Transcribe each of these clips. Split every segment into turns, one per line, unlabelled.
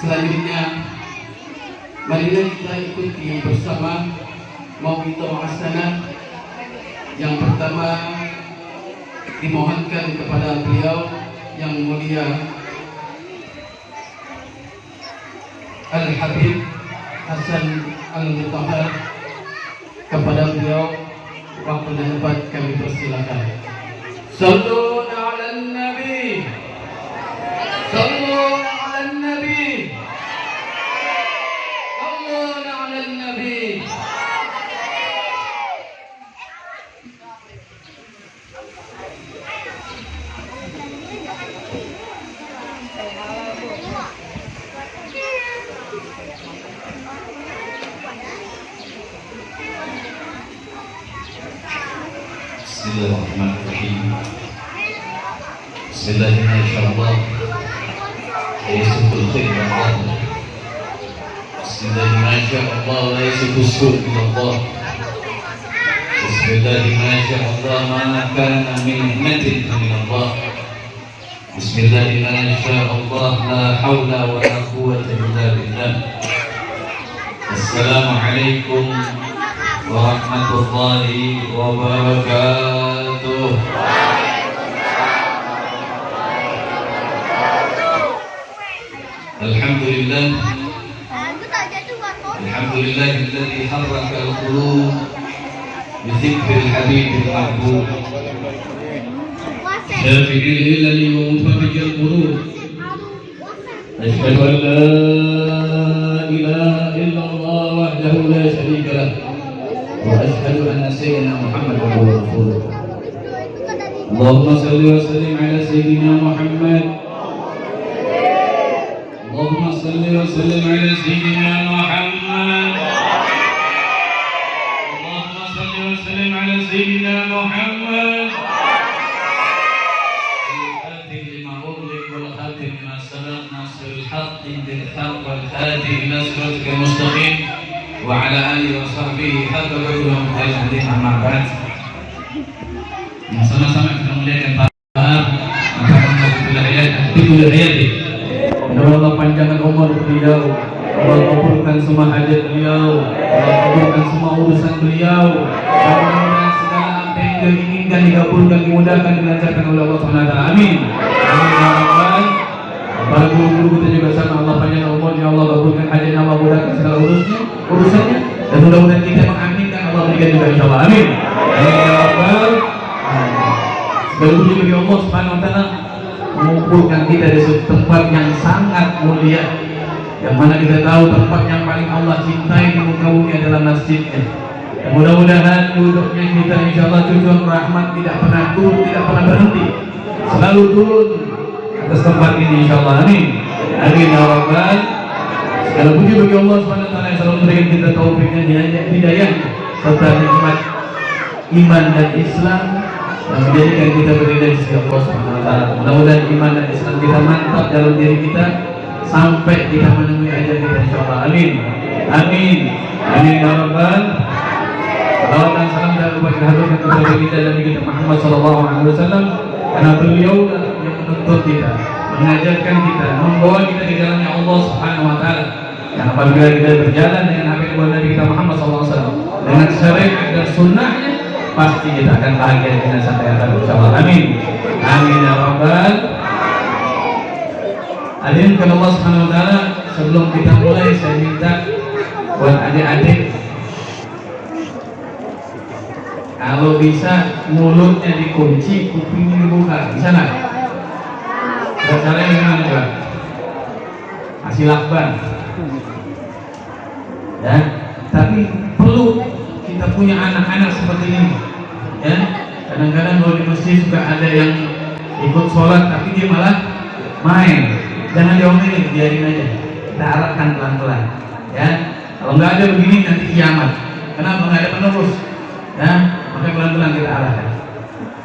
Selanjutnya, marilah kita ikuti bersama mau'idhah hasanah. Yang pertama dimohonkan kepada beliau yang mulia Al-Habib Hasan Al-Mutahhar. Kepada beliau waktu dan tempat kami persilakan. Sallu ala Nabi, sallu ala Nabi, sallu ala Nabi.
Bismillahirrahmanirrahim. Bismillahirrahmanirrahim. Yusuful khair Allah. Bismillahirrahmanirrahim. La yusuful sur Allah. Bismillahirrahmanirrahim. Ma kana min ni'matin min Allah. Bismillahirrahmanirrahim. La haula wa la quwwata illa billah. Assalamualaikum warahmatullahi wabarakatuh. Alhamdulillah, alhamdulillahilladzi harraka al-qulub bi dzikril habibil mahbub, syafi'il ilali wa mufarrijil qulub. Asyhadu an la ilaha illallah wahdahu la syarika lah, wa asyhadu anna sayyidina Muhammadan rasulullah. Allahumma shalli wa sallim ala sayyidina Muhammad. Allahumma shalli wa sallim ala sayyidina Muhammad. Allahumma shalli wa sallim ala sayyidina Muhammad. Al-Fatih lima ughliq wal khatim lima sabaq, nasrul haqqi bil haqq wal hadi ila siratikal mustaqim. Wa ala alihi wa sahbihi hatta berulung al-hadith amma ba'd. Sama-sama kita muliakan para Allah panjangkan umur beliau, Allah kabulkan semua hajat beliau, Allah kabulkan semua urusan beliau. Mudah-mudahan segala apa yang dia inginkan dikabulkan, dimudahkan, dilancarkan oleh Allah SWT. Amin. Amin ya Rabbal. Para guru-guru kita juga sama, Allah panjangkan umurnya, Allah kabulkan hajatnya, Allah mudahkan segala urusannya, dan mudah-mudahan kita mengaminkan, Allah berikan juga insyaallah. Amin. Amin ya Rabbal. Segala puji bagi Allah Subhanahu wa taala mengumpulkan kita di suatu tempat yang sangat mulia, yang mana kita tahu tempat yang paling Allah cintai di muka bumi adalah masjidnya. Dan mudah-mudahan duduknya kita insyaallah curah rahmat tidak pernah turun, tidak pernah berhenti, selalu turun atas tempat ini insyaallah. Amin. Amin ya Rabbal. Segala puji bagi Allah Subhanahu wa taala yang selalu memberikan kita taufiknya, hidayah serta nikmat iman dan Islam yang menjadikan kita berdiri di sisi Allah Subhanahu wa taala. Mudah-mudahan iman dan Islam kita mantap dalam diri kita sampai kita menemui ajal kita insyaallah. Amin. Amin. Amin ya Rabbal. Salawat dan salam dan lupa kita haturkan kepada kita dan Nabi kita Muhammad sallallahu alaihi wasallam, karena beliau yang menuntut kita, mengajarkan kita, membawa kita di jalannya Allah Subhanahu wa taala. Yang apabila kita berjalan dengan apa yang Nabi kita Muhammad sallallahu alaihi wasallam, dengan syariat dan sunnahnya, pasti kita akan bahagia dengan sampai akhir insyaallah. Amin. Amin ya Rabbal. Hadirin kalau Allah Subhanahu wa taala, sebelum kita mulai saya minta buat adik-adik kalau bisa mulutnya dikunci, kupingnya dibuka. Bisa nggak? Caranya gimana coba? Kasih lakban. Ya, tapi perlu kita punya anak-anak seperti ini. Ya, kadang-kadang kalau di masjid juga ada yang ikut sholat tapi dia malah main. Jangan diomelin, biarin aja. Kita arahkan pelan-pelan. Ya, kalau nggak ada begini nanti kiamat. Kenapa nggak ada penerus? Ya, maka pelan-pelan kita arahkan.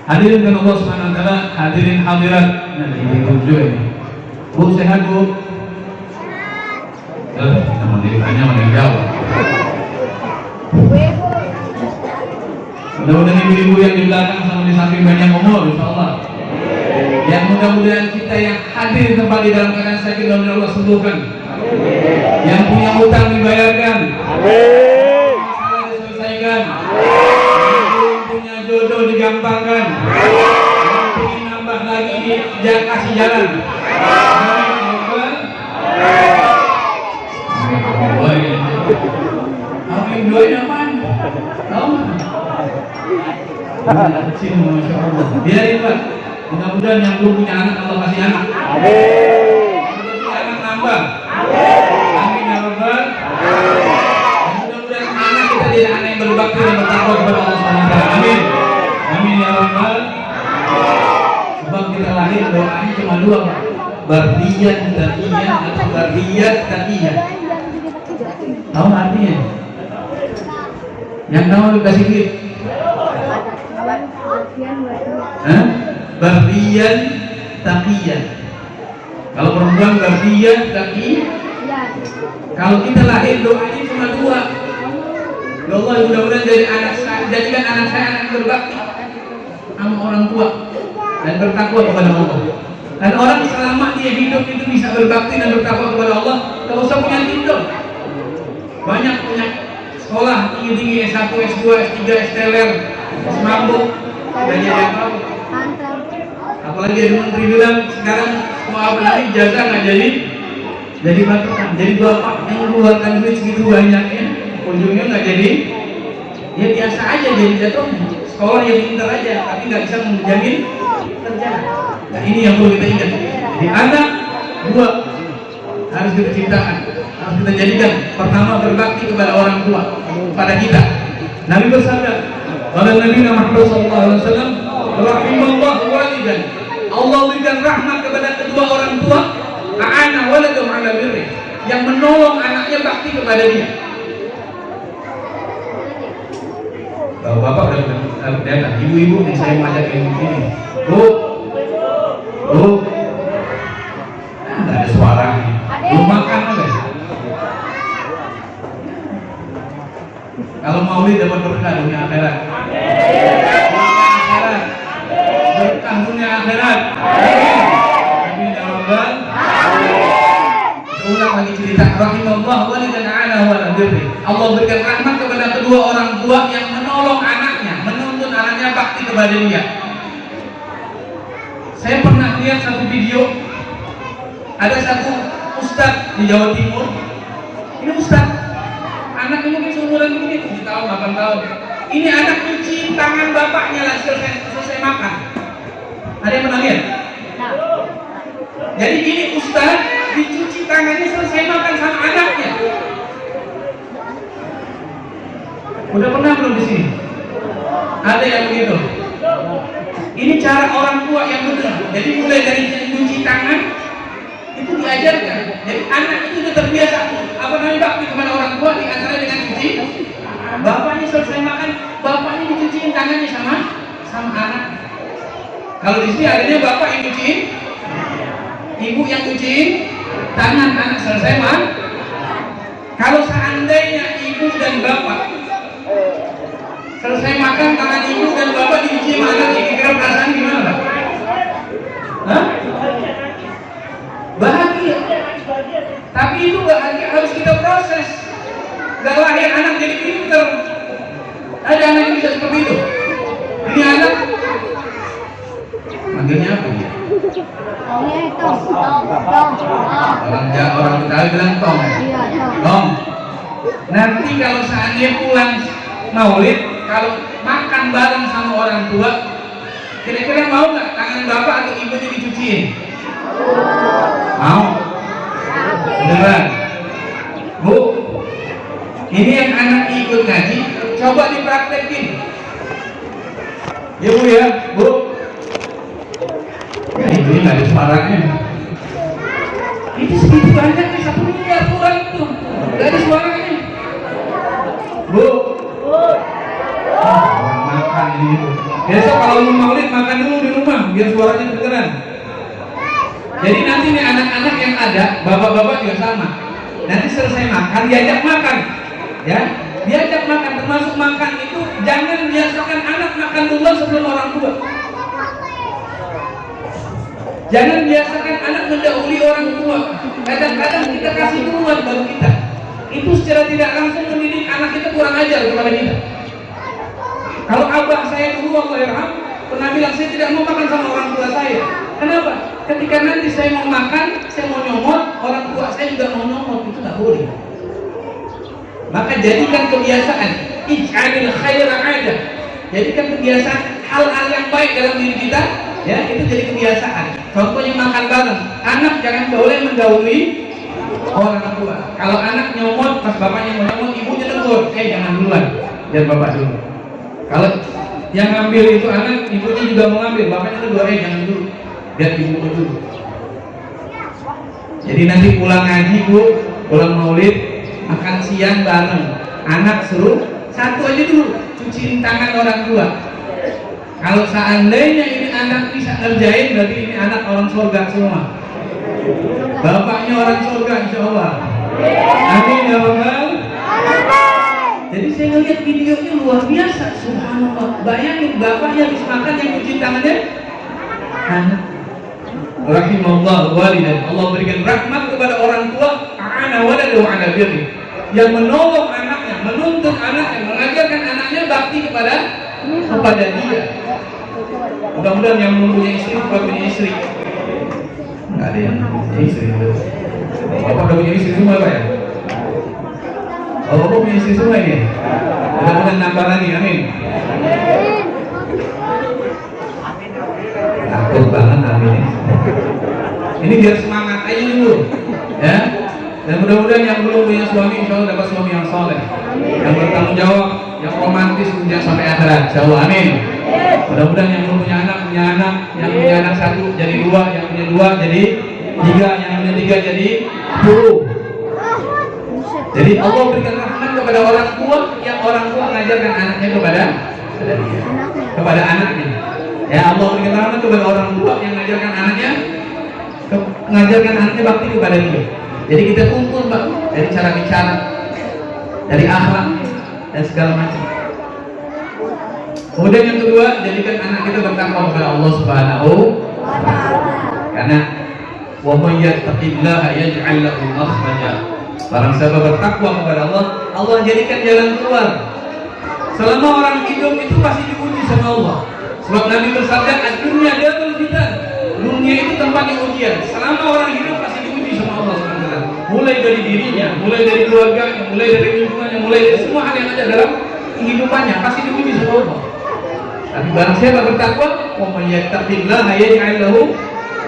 Hadirin kan Allah Subhanahu wa taala, hadirin hadirat. Nanti ditunjuk ini. Bu sehat Bu? Kita mau ditanya mau dijawab. Mudah-mudahan ibu-ibu yang di belakang sama di samping banyak umur, insyaallah. Yang mudah-mudahan kita yang hadir tempat di dalam keadaan sakit, mudah-mudahan Allah sembuhkan. Yang punya hutang dibayarkan. Masalah diselesaikan. Yang belum punya jodoh digampangkan. Yang ingin nambah lagi kasih jalan. Amin doain apaan? Tahu nggak? Kecil, masya Allah. Biarin Pak. Mudah-mudahan yang belum punya anak Allah kasih anak. Mudah-mudahan punya anak nambah. Amin ya Rabbal. Mudah-mudahan anak kita jadi anak yang berbakti dan bertakwa kepada Allah SWT. Amin. Amin ya Rabbal. Sebab kita lahir doanya cuma dua Pak. Bardiyat taqiyah atau bardiyat taqiyah. Tahu artinya? Yang tahu kasih duit. Bardiyan taqiyah. Kalau perempuan bardiyan taqiyah. Kalau kita lahir doanya cuma dua. Ya Allah, mudah-mudahan jadikan anak saya anak berbakti sama orang tua dan bertakwa kepada Allah. Dan orang selama dia hidup itu bisa berbakti dan bertakwa kepada Allah, tidak usah punya tidur. Banyak punya sekolah tinggi-tinggi S1, S2, S3, S-teler, S-mambuk, dan jadi apa? Apalagi ada menteri bilang sekarang mau apa lagi jaga nggak jadi batukan, jadi bapak yang mengeluarkan duit segitu banyaknya, ujungnya nggak jadi, ya biasa aja jadi jatuh. Sekolah yang pintar aja, tapi nggak bisa menjamin kerja. Nah ini yang perlu kita ingat. Jadi anak dua harus kita ciptakan, harus kita jadikan. Pertama berbakti kepada orang tua, kepada kita. Nabi bersabda, kalau Nabi Muhammad SAW, rahimahullah walidan, Allah berikan rahmat kepada kedua orang tua, aana waladum ala birri, yang menolong anaknya bakti kepada dia. Kalau bapak udah datang, ibu-ibu nih saya mau ajak ini, bu, nggak ada suaranya, belum makan aja. Kalau maulid dapat berkah dunia akhirat. Berkah dunia akhirat. Amin ya Rabbal. Ulang lagi cerita. Rahimahullah walidan ala wala birri. Allah berikan rahmat kepada kedua orang tua yang menolong anaknya, menuntun anaknya bakti kepada dia. Saya pernah lihat satu video. Ada satu ustadz di Jawa Timur. Ini ustadz, anaknya mungkin seumuran begini, 7 tahun, 8 tahun. Ini anak cuci tangan bapaknya lah selesai makan. Ada yang pernah lihat? Jadi ini ustaz dicuci tangannya selesai makan sama anaknya. Udah pernah belum di sini? Ada yang begitu. Ini cara orang tua yang benar. Jadi mulai dari cuci tangan itu diajarkan. Jadi anak itu sudah terbiasa bakti kepada orang tua di antara dengan cuci. Bapaknya selesai makan, bapaknya dicuciin tangannya sama anak. Kalau di sini adanya bapak yang cuciin, ibu yang cuciin tangan anak selesai makan. Kalau seandainya ibu dan bapak selesai makan, tangan ibu dan bapak dicuci sama anaknya, kira-kira perasaan gimana Pak? Hah? Bahagia. Tapi itu bahagia harus kita proses. Gak lahir anak jadi pinter. Ada anak yang bisa seperti itu. Ini anak manggilnya apa dia? Orang Betawi bilang tong. Tong. Nanti kalau seandainya pulang maulid, kalau makan bareng sama orang tua, kira-kira mau nggak tangan bapak atau ibunya dicuciin? Mau? Beneran? Bu, ini yang anak ikut ngaji, coba dipraktekin. Ya Bu ya, Bu. Ya ini nggak ada suaranya. Itu segitu banyak nih, 1 miliar orang itu, nggak ada suaranya. Bu. Makan ini Bu. Besok kalau mau maulid makan dulu di rumah, biar suaranya kedengeran. Jadi nanti nih anak-anak yang ada, bapak-bapak juga sama. Nanti selesai makan, diajak makan, ya, diajak makan. Termasuk makan itu jangan biasakan anak makan duluan sebelum orang tua. Jangan biasakan anak mendahului orang tua. Kadang-kadang kita kasih duluan baru kita. Itu secara tidak langsung mendidik anak kita kurang ajar kepada kita. Kalau abah saya dulu Allahyarham pernah bilang, saya tidak mau makan sama orang tua saya. Kenapa? Ketika nanti saya mau makan, saya mau nyomot, orang tua saya juga mau nyomot, itu tak boleh. Maka jadikan kebiasaan, ij'alil khaira 'adah. Jadikan kebiasaan hal-hal yang baik dalam diri kita, ya, itu jadi kebiasaan. Contohnya makan bareng. Anak jangan boleh mendahului orang tua. Kalau anak nyomot, pas bapaknya mau nyomot, ibunya tegur, jangan duluan, biar bapak dulu. Kalau yang ngambil itu anak, ibunya juga mau ngambil, bapaknya tegur, jangan dulu, biar ibunya dulu. Jadi nanti pulang ngaji bu, pulang maulid, makan siang bareng. Anak suruh satu aja dulu, cuciin tangan orang tua. Kalau seandainya ini anak bisa ngerjain, berarti ini anak orang surga semua. Bapaknya orang surga insya Allah. Amin ya Rabbal. Jadi saya ngeliat videonya luar biasa, subhanallah. Bayangin bapaknya habis makan yang cuci tangannya anak. Rahimahullah walidan. Allah berikan rahmat kepada orang tua, ana waladu ala birri, yang menolong anaknya, menuntun anaknya, mengajarkan anaknya bakti kepada dia. Mudah-mudahan yang mempunyai istri punya istri. Enggak ada yang punya istri. Bapak udah punya istri semua Pak ya? Oh, Bapak punya istri semua ini? Mudah-mudahan nambah lagi, amin. Takut banget amin. Ini biar semangat aja dulu, ya. Dan mudah-mudahan yang belum punya suami insya Allah dapat suami yang soleh, yang bertanggung jawab, yang romantis sejak sampai akhirat, insya Allah, amin. Mudah-mudahan yang belum punya anak, yang punya anak satu jadi dua, yang punya dua jadi tiga, yang punya tiga jadi 10. Jadi Allah berikan rahmat kepada orang tua, yang orang tua mengajarkan anaknya kepada anaknya. Ya, Allah berikan rahmat kepada orang tua yang mengajarkan anaknya bakti kepada dia. Jadi kita tuntun Pak, dari cara bicara, dari akhlak dan segala macam. Kemudian yang kedua, jadikan anak kita bertakwa kepada Allah Subhanahu wa Ta'ala. Karena wa may yattaqillaha yaj'al lahu makhraja. Barang siapa bertakwa kepada Allah, Allah jadikan jalan keluar. Selama orang hidup itu pasti diuji sama Allah. Sebab Nabi bersabda, "Ad-dunya darul fitan." Dunia itu tempatnya ujian. Selama orang hidup pasti diuji sama Allah SWT. Mulai dari dirinya, mulai dari keluarganya, mulai dari lingkungannya, mulai dari semua hal yang ada dalam kehidupannya pasti diuji sama Allah. Tapi barang siapa bertakwa, wa may yattaqillaha yaj'al lahu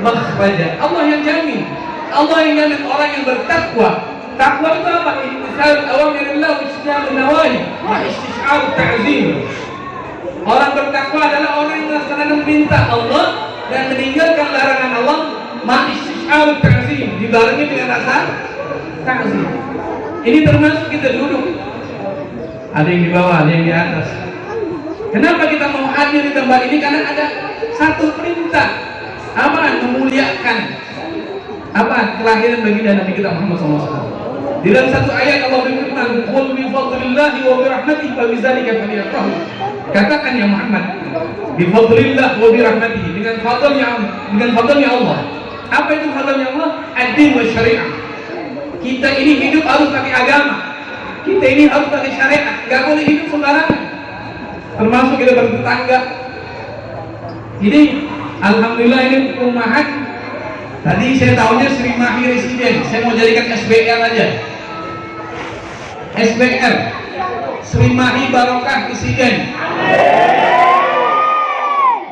makhraja. Allah yang jamin. Allah yang jamin orang yang bertakwa. Takwa itu apa? Imtithal awamirillah wa ijtinabun nawahi wa istish'ar ta'zim. Orang bertakwa adalah orang yang melaksanakan perintah Allah dan meninggalkan larangan Allah, ma istish'ar ta'zim, dibarengi dengan rasa ta'zim. Ini termasuk kita duduk. Ada yang di bawah, ada yang di atas. Kenapa kita mau hadir di tempat ini? Karena ada satu perintah, apa? Memuliakan apa? Kelahiran baginda Nabi kita Muhammad SAW. Di dalam satu ayat Allah berfirman, "Qul bi fadlillahi wa bi rahmatihi fa bidzalika falyafrahu." Katakan ya Muhammad, bi fadlillah wa bi rahmatihi, dengan fadlnya Allah. Apa itu fadlnya Allah? Ad-din wa syariah. Kita ini hidup harus pakai agama. Kita ini harus pakai syariat. Enggak boleh hidup sembarangan. Termasuk kita bertetangga. Jadi alhamdulillah ini perumahan. Tadi saya tahunya Sri Mahi Residen. Saya mau jadikan SBR aja. SBR, Sri Mahi Barokah Residen.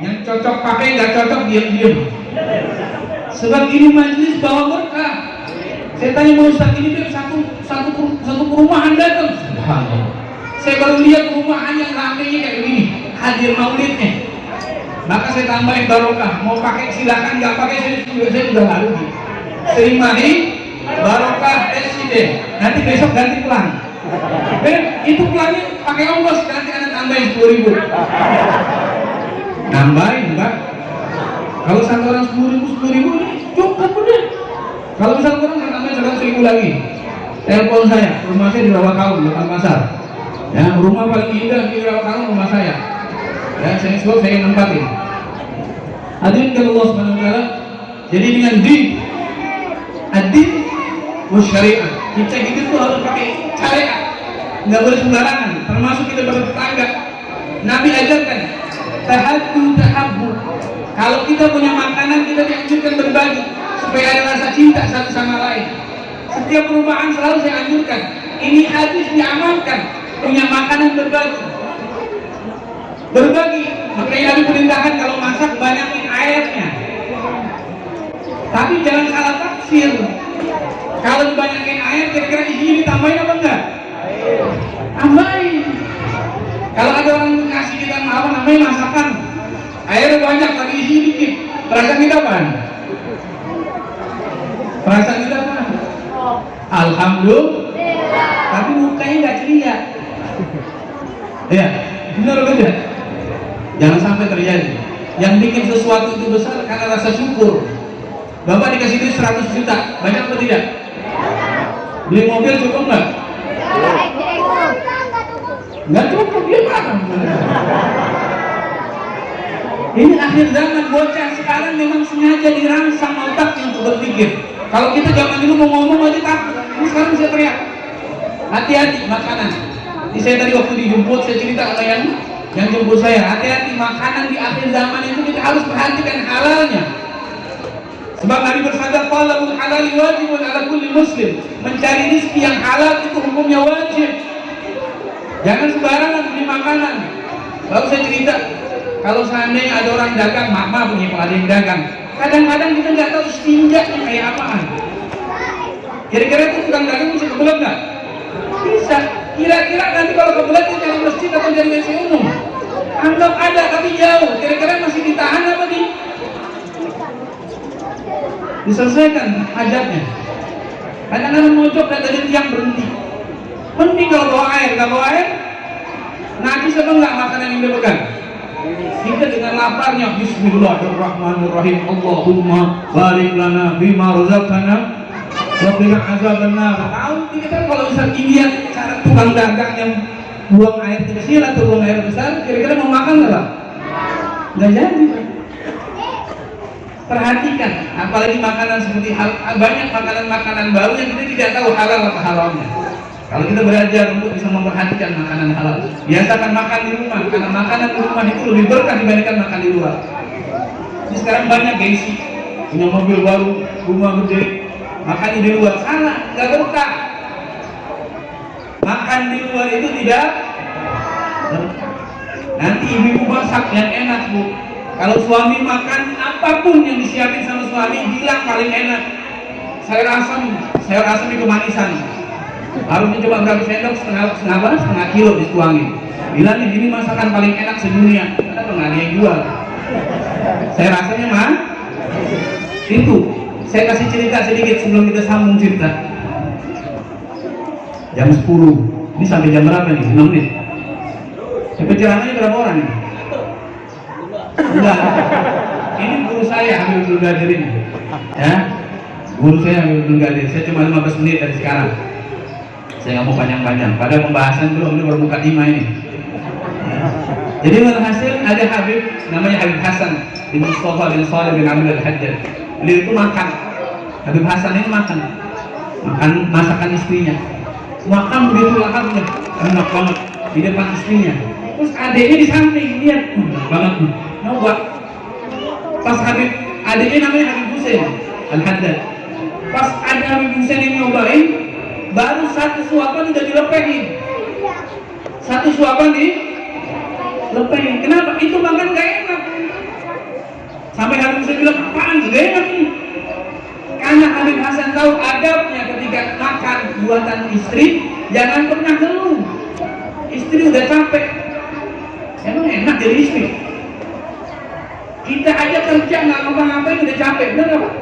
Yang cocok pakai, nggak cocok diam-diam. Sebab ini majelis bawa berkah. Saya tanya mau Ustaz, ini dari satu perumahan datang. Saya baru lihat perumahan yang ramainya kayak begini, hadir maulidnya. Maka saya tambahin barokah. Mau pakai silakan, nggak pakai saya juga nggak rugi. Sri Mahi Barokah Residen. Nanti besok ganti pelan. Itu pelannya pakai ongkos, nanti ada tambahin 10.000. Nambahin Mbak. Kalau satu orang 10.000 ini cukup udah. Kalau misalnya orang nggak tambahin 100.000 lagi. Telepon saya, rumah saya di Rawakaun, Depan Pasar. Ya, rumah paling indah di Rawakaun rumah saya. Ya, saya nempatin. Hadirin kalau Allah SWT, Jadi dengan adin syariah, kita hidup tuh harus pakai syariat, nggak boleh sembarangan. Termasuk kita bertetangga. Nabi ajarkan tahabbu. Kalau kita punya makanan, kita dianjurkan berbagi supaya ada rasa cinta satu sama lain. Setiap perubahan selalu saya anjurkan. Ini hadis diamalkan. Punya makanan berbagi. Makanya Nabi perintahkan kalau masak banyakin airnya. Tapi jangan salah tafsir. Kalau dibanyakin air, kira-kira isinya ditambahin apa enggak? Tambahin. Kalau ada orang ngasih kita masakan, airnya banyak tapi isinya dikit, perasaan kita apa? Alhamdulillah. Tapi mukanya nggak ceria. Ya, benar benar. Jangan sampai terjadi. Yang bikin sesuatu itu besar karena rasa syukur. Bapak dikasih duit 100 juta, banyak apa tidak? Beli mobil cukup nggak? Nggak cukup, dia marah. Ini akhir zaman, bocah sekarang memang sengaja dirangsang otaknya untuk berpikir. Kalau kita zaman dulu mau ngomong aja takut, ini sekarang bisa teriak. Hati-hati makanan. Ini saya tadi waktu dijemput, saya cerita sama yang jemput saya. Hati-hati makanan di akhir zaman itu kita harus perhatikan halalnya. Sebab Nabi bersabda, talabul halal wajibun ala kulli muslim. Mencari rezeki yang halal itu hukumnya wajib. Jangan sembarangan beli makanan. Lalu saya cerita, kalau seandainya ada orang dagang, maaf nih kalau ada yang dagang, kadang-kadang kita nggak tahu istinjaknya kayak apaan. Kira-kira itu tukang dagang bisa kebelet nggak? Bisa. Kira-kira nanti kalau kebelet itu cari masjid atau cari WC umum? Anggap ada tapi jauh. Kira-kira masih ditahan apa nih? Diselesaikan hajatnya. Kadang-kadang mojok dan dari tiang berhenti. Penting kalau bawa air, nggak bawa air, najis apa enggak makanan yang dia pegang? Kita dengan laparnya, Bismillahirrahmanirrahim, Allahumma barik lana bima razaqtana wa qina azabannar. Tahu kita kan kalau misal India cara tukang dagang yang buang air kecil atau buang air besar, kira-kira mau makan nggak Pak? Nggak jadi. Perhatikan, apalagi makanan seperti banyak makanan-makanan baru yang kita tidak tahu halal atau haramnya. Kalau kita belajar untuk bisa memperhatikan makanan halal, biasakan makan di rumah, karena makanan di rumah itu lebih berkah dibandingkan makan di luar. Ini sekarang banyak gengsi, punya mobil baru, rumah gede, makan di luar, salah, nggak berkah. Makan di luar itu tidak berkah. Nanti ibu masak yang enak Bu. Kalau suami makan apapun yang disiapin sama suami, bilang paling enak. Sayur asam itu manisan. Harus dicoba berapa sendok, setengah kilo dituangin. Bilang ini masakan paling enak sedunia. Kenapa nggak ada yang jual? Saya rasanya mah itu. Saya kasih cerita sedikit sebelum kita sambung cerita. Jam 10. Ini sampai jam berapa nih? 6 menit. Ceramahnya berapa orang ini? Enggak. Ini guru saya Habibul Qadir ini. Ya. Guru saya Habibul Qadir. Saya cuma 15 menit dari sekarang. Saya nggak mau panjang-panjang. Pada pembahasan belum, ini baru muka 5 ini. Jadi hasil ada Habib, namanya Habib Hasan bin Mustafa bin Saleh bin Abdul Al-Hajjaj. Beliau itu makan. Habib Hasan ini makan masakan istrinya. Makan begitu lahapnya, enak banget di depan istrinya. Terus adiknya di samping lihat, enak banget. Nyoba. Pas adiknya namanya Habib Husain Al-Haddad. Pas ada Habib Husain yang nyobain, baru satu suapan udah dilepehin. Satu suapan dilepehin. Kenapa? Itu makan gak enak. Sampai Habib Husain bilang, apaan gak enak ini? Karena Habib Hasan tahu adabnya ketika makan buatan istri, jangan pernah ngeluh. Istri udah capek. Emang enak jadi istri? Kita aja kerja nggak ngapa-ngapain udah capek, benar nggak Pak?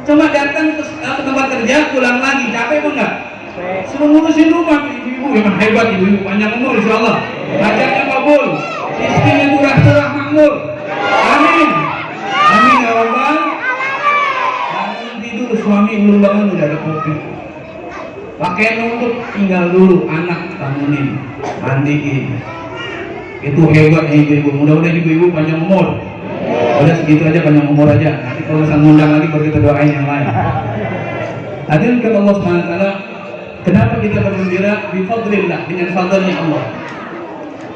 Coba datang ke tempat kerja, pulang lagi, capek apa enggak? Suruh ngurusin rumah, ibu-ibu memang hebat, ibu-ibu panjang umur insya Allah. Hajatnya kabul, istrinya murah-murah makmur. Amin. Amin ya Allah. Bangun tidur, suami belum bangun udah ada kopi. Pakaian numpuk, tinggal dulu, anak bangunin, mandiin. Itu hebat ya ibu-ibu, mudah-mudahan ibu-ibu panjang umur. Udah segitu aja, panjang umur aja. Nanti kalau misalnya ngundang lagi baru kita doain yang lain. Hadirin ke Allah Subhanahu wa taala, kenapa kita bergembira? Bifadlillah, dengan fadlnya Allah.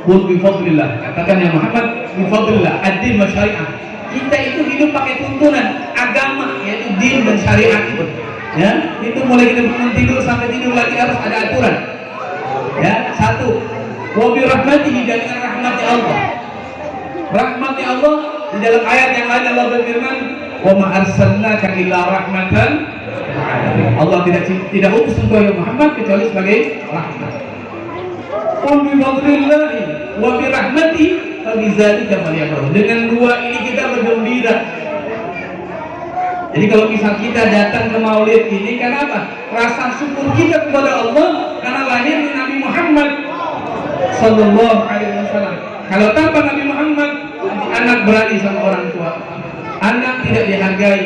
Qul bifadlillah, katakan ya Muhammad, bifadlillah, ad-din wa syariah. Kita itu hidup pakai tuntunan agama, yaitu din dan syariat itu. Ya, itu mulai kita bangun tidur sampai tidur lagi harus ada aturan. Ya, satu, wa bi rahmatihi, dengan rahmatnya Allah. Rahmatnya Allah di dalam ayat yang lain Allah berfirman, wa ma arsalnaka illa rahmatan lil alamin. Allah tidak utus engkau ya Muhammad kecuali sebagai rahmat. Qul bi fadlillahi wa bi rahmatihi fa bidzalika falyafrahu. Dengan dua ini kita bergembira. Jadi kalau misal kita datang ke maulid ini, karena apa? Rasa syukur kita kepada Allah karena lahirnya Nabi Muhammad Sallallahu Alaihi Wasallam. Kalau tanpa Nabi Muhammad, anak berani sama orang tua, anak tidak dihargai.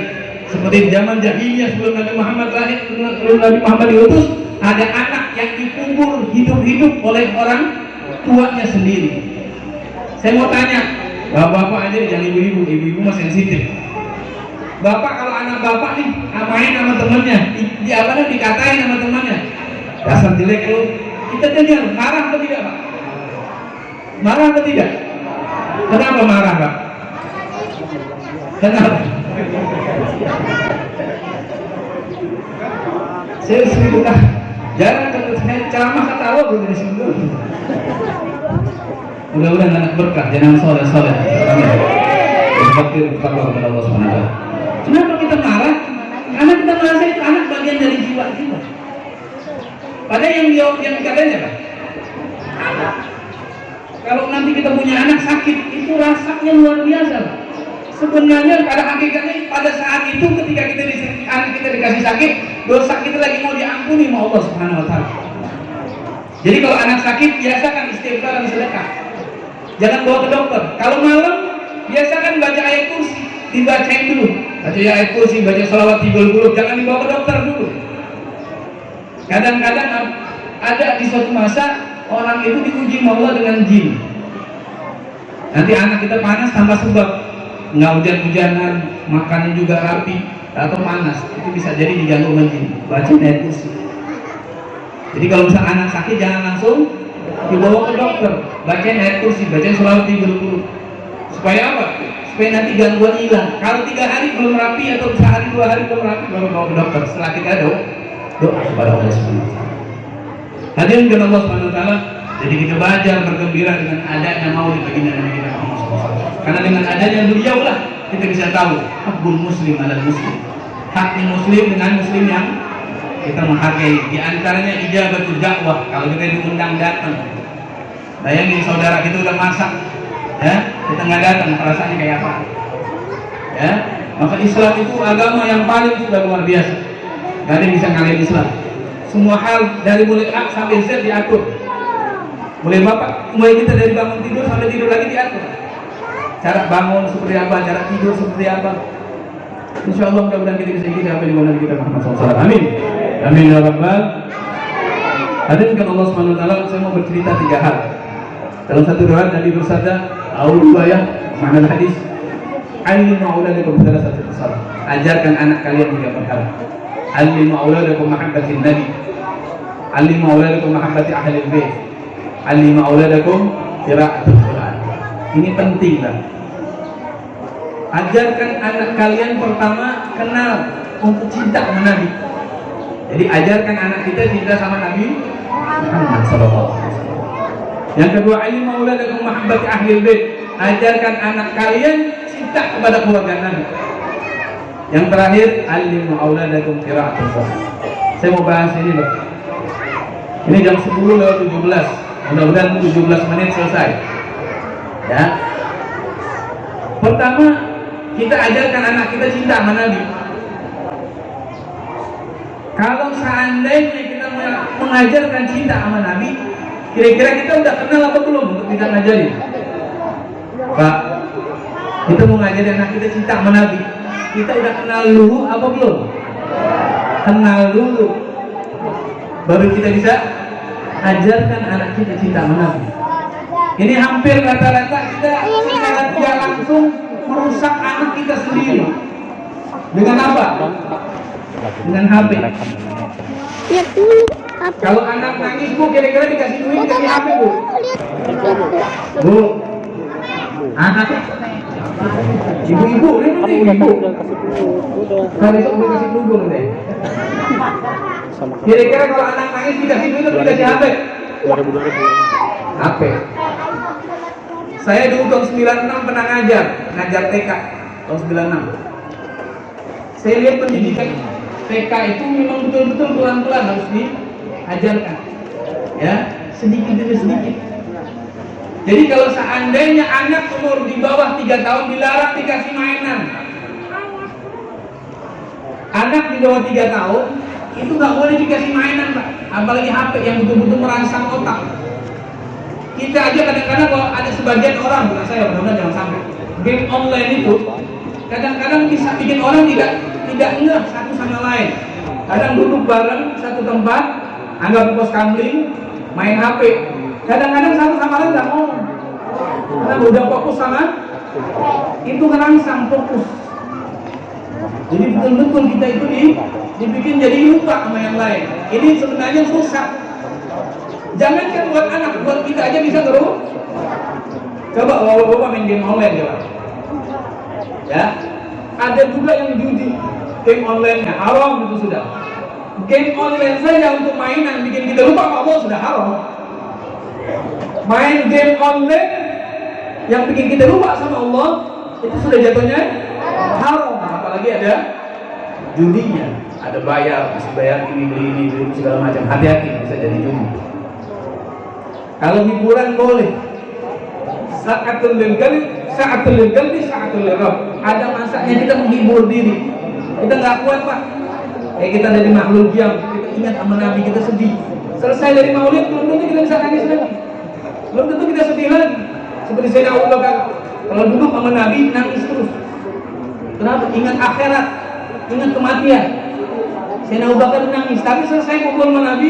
Seperti di zaman jahiliyah sebelum Nabi Muhammad lahir, sebelum Nabi Muhammad diutus, ada anak yang dikubur hidup-hidup oleh orang tuanya sendiri. Saya mau tanya, bapak-bapak aja jangan ibu-ibu, ibu-ibu mah sensitif. Bapak kalau anak bapak nih main sama temennya, di apa nih dikatain sama temannya, dasar jelek lu, kita dengar marah atau tidak Pak? Marah atau tidak? Kenapa marah Pak? Kenapa? Saya sering jarang ketemu saya ceramah ketawa di sini. Mudah-mudahan anak berkah, jangan soleh. Amin. Berpakir kepada Allah Subhanahu wa taala. Kenapa kita marah? Karena kita merasa itu anak bagian dari jiwa kita. Padahal yang katanya Pak, anak. Kalau nanti kita punya anak sakit, itu rasanya luar biasa Pak. Sebenarnya pada hakikatnya pada saat itu ketika anak kita dikasih sakit, dosa kita lagi mau diampuni sama Allah Subhanahu wa taala. Jadi kalau anak sakit, biasakan istighfar dan sedekah. Jangan bawa ke dokter. Kalau malam, biasakan baca ayat kursi, dibacain dulu. Baca ayat kursi, baca sholawat 30, jangan dibawa ke dokter dulu. Kadang-kadang ada di suatu masa orang itu diuji Allah dengan jin. Nanti anak kita panas tanpa sebab, nggak hujan-hujanan, makannya juga rapi atau panas, itu bisa jadi diganggu sama jin. Baca ayat kursi. Jadi kalau misalnya anak sakit jangan langsung dibawa ke dokter, bacain ayat kursi, bacain sholawat 30. Supaya apa? Supaya nanti gangguan hilang. Kalau 3 hari belum rapi atau sehari 2 hari belum rapi, baru bawa ke dokter. Setelah kita doa kepada Allah Subhanahu wa taala. Hadirin dengan Allah Subhanahu wa taala, jadi kita belajar bergembira dengan adanya maulid baginda Nabi kita Muhammad SAW. Karena dengan adanya beliau lah kita bisa tahu hakul muslim adalah muslim. Haknya muslim dengan muslim yang kita menghargai. Di antaranya ijabatul dakwah. Kalau kita diundang datang. Bayangin saudara kita udah masak, ya, kita nggak datang, perasaannya kayak apa? Ya, maka Islam itu agama yang paling sudah luar biasa. Gak ada yang bisa ngalahin Islam. Semua hal dari mulai A sampai Z diatur. Mulai kita dari bangun tidur sampai tidur lagi diatur. Cara bangun seperti apa, cara tidur seperti apa. Insya Allah mudah-mudahan kita bisa ikuti apa yang dimana kita Muhammad SAW. Amin. Amin ya Rabbal. Hadirin kan Allah Subhanahu wa taala, saya mau bercerita 3 hal. Dalam satu riwayat Nabi bersabda, "Auliyah, makna hadis, alimu auladakum satu salat." Ajarkan anak kalian 3 perkara. Alimu auladakum mahabbatin nabi. Alimu auladakum mahabbati ahli bait. Alimu auladakum qira'atul Quran. Ini penting lah. Ajarkan anak kalian pertama kenal untuk cinta sama Nabi. Jadi ajarkan anak kita cinta sama Nabi Muhammad sallallahu alaihi wasallam. Yang kedua, alimu auladakum mahabbati ahli bait. Ajarkan anak kalian cinta kepada keluarga Nabi. Yang terakhir, alimu auladakum qira'atul Quran. Saya mau bahas ini loh. Ini jam 10:17. Mudah-mudahan 17 menit selesai. Ya. Pertama, kita ajarkan anak kita cinta sama Nabi. Kalau seandainya kita mengajarkan cinta sama Nabi, kira-kira kita udah kenal apa belum untuk kita ngajarin? Pak, kita mau ngajarin anak kita cinta sama Nabi, kita udah kenal dulu apa belum? Kenal dulu, baru kita bisa ajarkan anak kita cinta sama Nabi. Ini hampir rata-rata kita secara tidak langsung merusak anak kita sendiri. Dengan apa? Dengan HP.
Lihat dulu apa?
Kalau anak nangis Bu, kira-kira dikasih duit dari HP Bu?
Lihat.
Bu, anak ibu-ibu, ini ibu. Kalau besok gue kasih dulu deh. Kira-kira kalau anak nangis dikasih duit atau dikasih HP? HP. Saya dulu tahun 96 pernah ngajar TK tahun 96. Saya lihat pendidikan TK itu memang betul-betul pelan-pelan harus diajarkan, ya, sedikit demi sedikit. Jadi kalau seandainya anak umur di bawah 3 tahun dilarang dikasih mainan, anak di bawah 3 tahun itu nggak boleh dikasih mainan Pak, apalagi HP yang betul-betul merangsang otak. Kita aja kadang-kadang kalau ada sebagian orang, bukan saya, mudah-mudahan jangan sampai, game online itu kadang-kadang bisa bikin orang tidak ngeh satu sama lain. Kadang duduk bareng satu tempat, anggap pos kamling, main HP. Kadang-kadang satu sama lain nggak ngomong, karena udah fokus sama itu, merangsang fokus. Jadi betul-betul kita itu dibikin jadi lupa sama yang lain. Ini sebenarnya rusak. Jangankan buat anak, buat kita aja bisa ngeruh. Coba bapak-bapak main game online ya, ya. Ada juga yang judi, game online-nya haram itu sudah. Game online saja untuk mainan bikin kita lupa Allah sudah haram. Main game online yang bikin kita lupa sama Allah itu sudah jatuhnya haram. Apalagi ada judinya, ada bayar, bisa bayar ini beli segala macam. Hati-hati, bisa jadi judi. Kalau hiburan boleh, sa'atul lil qalbi, sa'atul lil rabb. Ada masanya kita menghibur diri. Kita nggak kuat Pak. Kayak kita dari makhluk jam, kita ingat sama Nabi, kita sedih. Selesai dari maulid, belum tentu kita bisa nangis lagi. Belum tentu kita sedih lagi. Seperti Sayyidina Abu Bakar, kalau duduk sama Nabi nangis terus. Kenapa? Ingat akhirat, ingat kematian. Sayyidina Abu Bakar nangis, tapi selesai kumpul sama Nabi,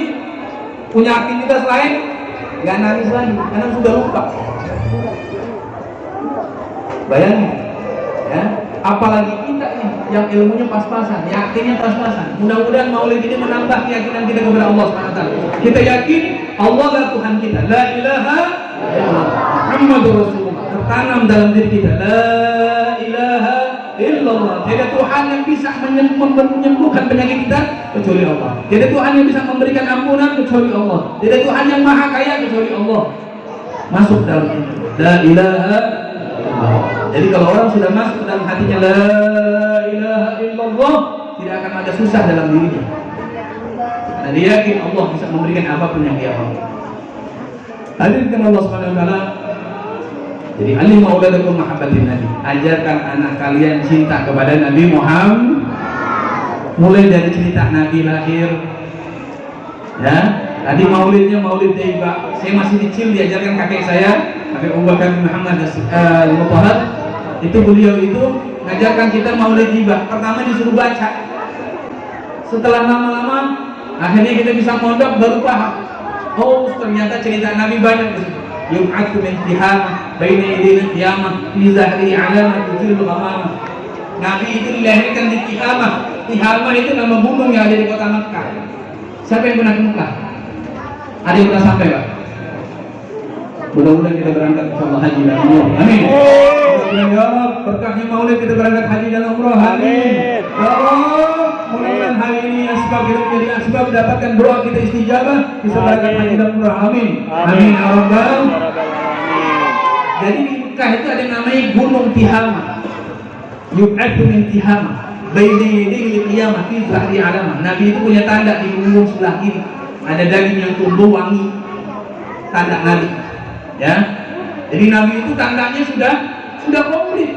punya aktivitas lain, nggak nangis lagi, karena sudah lupa. Bayangin, ya. Apalagi kita nih yang ilmunya pas-pasan, yakinnya pas-pasan. Mudah-mudahan maulid ini menambah keyakinan kita kepada Allah SWT. Kita yakin Allah lah Tuhan kita, la ilaha illallah Muhammadur Rasulullah, tertanam dalam diri kita, la ilaha illallah. Tidak ada Tuhan yang bisa menyembuhkan penyakit kita kecuali Allah. Tidak ada Tuhan yang bisa memberikan ampunan kecuali Allah. Tidak ada Tuhan yang maha kaya kecuali Allah. Masuk dalam ini, la ilaha illallah. Jadi kalau orang sudah masuk dalam hatinya la ilaha illallah, tidak akan ada susah dalam dirinya. Karena dia yakin Allah bisa memberikan apapun yang dia mau. Hadirin Allah Subhanahu wa taala. Jadi alim mauladakum mahabbatin nabi. Ajarkan anak kalian cinta kepada Nabi Muhammad. Mulai dari cerita Nabi lahir. Ya, tadi maulidnya maulid Daiba. Saya masih kecil diajarkan kakek saya, kakek Abu Bakar bin Muhammad al-Mutahhar. Itu beliau itu ngajarkan kita maulid Daiba. Pertama disuruh baca. Setelah lama-lama akhirnya kita bisa mondok baru paham. Oh, ternyata cerita Nabi banyak di situ. Yum'atu min tihamah baina yadayil qiyamah fi zahri alamat tujil ghamamah. Nabi itu dilahirkan di Tihamah. Tihamah itu nama gunung yang ada di kota Mekah. Siapa yang pernah ke Mekah? Ada yang pernah sampai Pak? Mudah-mudahan kita berangkat insyaallah haji dan umrah. Amin. Mudah-mudahan ya Allah berkahnya maulid kita berangkat haji dan umrah. Amin. Ya Allah, mudah-mudahan hari ini asbab kita menjadi asbab dapatkan doa kita istijabah bisa berangkat haji dan umrah. Amin. Amin ya rabbal alamin. Jadi di Mekah itu ada yang namanya Gunung Tihamah. Yub'atu min Tihamah baina yadayil qiyamah fi zahri alamah. Nabi itu punya tanda di punggung sebelah kiri. Ada daging yang tumbuh wangi. Tanda Nabi. Ya. Jadi Nabi itu tandanya sudah komplit.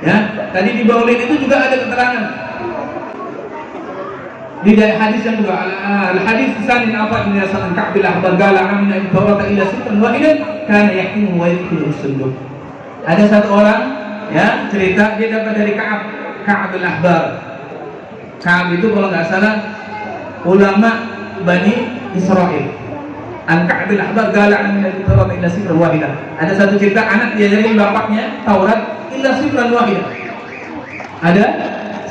Ya, tadi di Maulid itu juga ada keterangan. Di hadis yang kedua, al-hadis sanin apa min yasan Ka'bil ahbar gala amina in tawata ila sitran wahidan kana yaqimu wa yakulu sunduk. Ada satu orang ya cerita dia dapat dari Ka'bil ahbar. Ka'ab itu kalau nggak salah ulama Bani Israel. An Ka'bil ahbar gala amina in tawata ila sitran wahidan. Ada satu cerita anak diajarin bapaknya Taurat illa sifran wahidah. Ada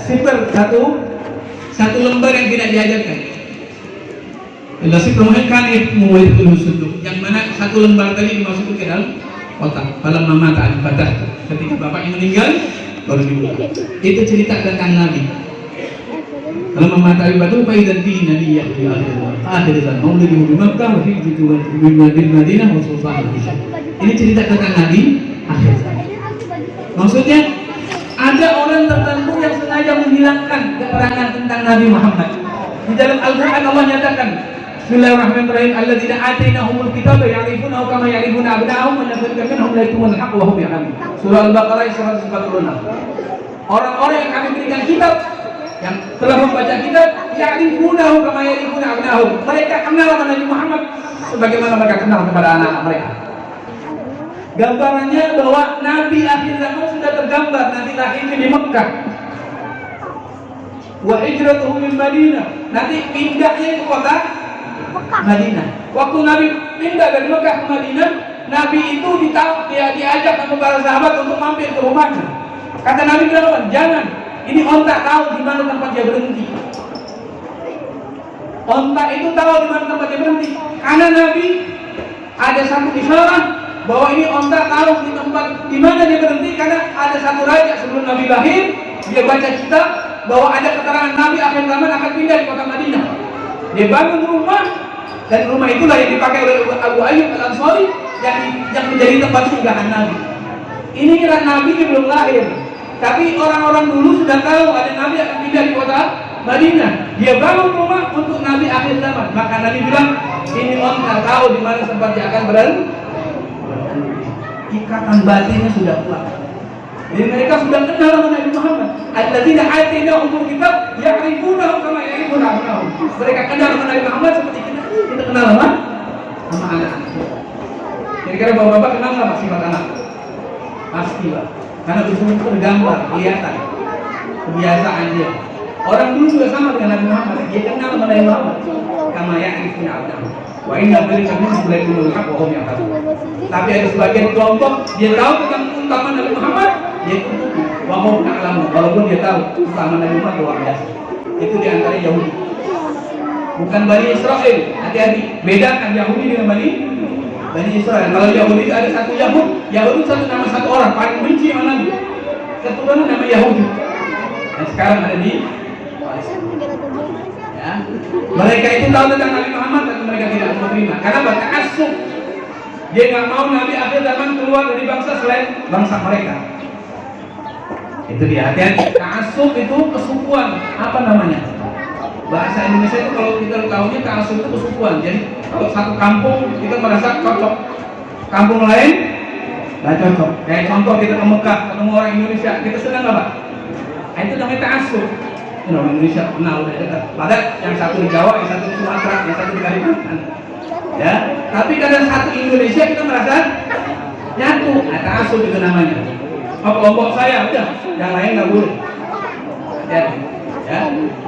sifar satu lembar yang tidak diajarkan. Illa sifran wahidah kan muwaitul suduk, yang mana satu lembar tadi dimasukkan ke dalam kotak. Falamma mata al-fatah, ketika bapaknya meninggal baru dibuka. Itu cerita tentang Nabi. Kalau mematari batu, faidan fihi nabiyyah di akhir zaman. Mauliduhu di Makkah, wa hijratuhu bil Madinah, wa sultanuhu bi Syam. Ini cerita tentang Nabi akhir zaman. Maksudnya ada orang tertentu yang sengaja menghilangkan keterangan tentang Nabi Muhammad. Di dalam Al-Quran Allah nyatakan, Bismillahirrahmanirrahim. Alladzina atainahumul kitaba ya'rifunahu kama ya'rifuna abna'ahum wa nadzalika minhum la yaktumunal haqqa wa hum ya'lamun. Surah Al-Baqarah 146. Orang-orang yang kami berikan kitab, yang telah membaca kitab, ya'rifunahu kama ya'rifuna abna'ahum. Mereka kenal sama Nabi Muhammad sebagaimana mereka kenal kepada anak-anak mereka. Gambarannya bahwa Nabi akhir zaman sudah tergambar nanti lahirnya di Mekah. Wa hijratuhu min Madinah. Nanti pindahnya ke kota Madinah. Waktu Nabi pindah dari Mekah ke Madinah, Nabi itu diajak sama para sahabat untuk mampir ke rumahnya. Kata Nabi bilang, jangan. Ini onta tahu di mana tempat dia berhenti. Onta itu tahu di mana tempat dia berhenti. Karena Nabi ada satu isyarat bahwa ini onta tahu di tempat di mana dia berhenti, karena ada satu raja sebelum Nabi lahir, dia baca kitab bahwa ada keterangan Nabi akhir zaman akan pindah di kota Madinah. Dia bangun rumah, dan rumah itulah yang dipakai oleh Abu Ayyub Al-Ansari yang menjadi tempat singgahan Nabi. Ini kira Nabi belum lahir, tapi orang-orang dulu sudah tahu ada Nabi akan pindah di kota Madinah. Dia bangun rumah untuk Nabi akhir zaman. Maka Nabi bilang, ini orang tak tahu di mana tempat dia akan berada. Ikatan batinnya sudah kuat. Jadi mereka sudah kenal sama Nabi Muhammad. Alladzina atainahumul kitab ya'rifunahu kama ya'rifuna abna'ahum. Mereka kenal sama Nabi Muhammad seperti kita kenal sama anak-anak. Kira-kira bapak-bapak kenal nggak sifat anak? Pasti Pak. Karena itu tergambar, kelihatan kebiasaan dia. Orang dulu juga sama dengan Nabi Muhammad. Dia kenal sama Nabi Muhammad. Kama ya'rifuna abna'ahum. Wa inna dzalika min sulaimanul haqq wa hum ya'lamun. Tapi ada sebagian kelompok dia tahu tentang keutamaan Nabi Muhammad, dia tutupi. Wa hum ya'lamun. Walaupun dia tahu keutamaan Nabi Muhammad luar biasa. Itu di antara Yahudi. Bukan Bani Israel. Hati-hati. Bedakan Yahudi dengan Bani Israel. Kalau Yahudi ada satu Yahudi satu nama satu orang paling benci sama Nabi. Keturunan nama Yahudi. Dan sekarang ada di ya. Mereka itu tahu tentang Nabi Muhammad, tapi mereka tidak menerima. Karena bahkan asuk. Dia nggak mau Nabi akhir zaman keluar dari bangsa selain bangsa mereka. Itu dia. Hati-hati. Ta'assub itu kesukuan. Apa namanya? Bahasa Indonesia itu kalau kita tahunya ta'assub itu kesukuan. Jadi kalau satu kampung kita merasa cocok, kampung lain nggak cocok. Kayak contoh kita ke Mekah ketemu orang Indonesia, kita senang nggak Pak? Nah, itu namanya ta'assub. Orang Indonesia kenal udah dekat. Padahal yang satu di Jawa, yang satu di Sumatera, yang satu di Kalimantan. Ya, tapi karena satu Indonesia kita merasa nyatu. Nah, ta'assub itu namanya. Oh, kelompok saya udah, yang lain nggak boleh. Jadi, ya,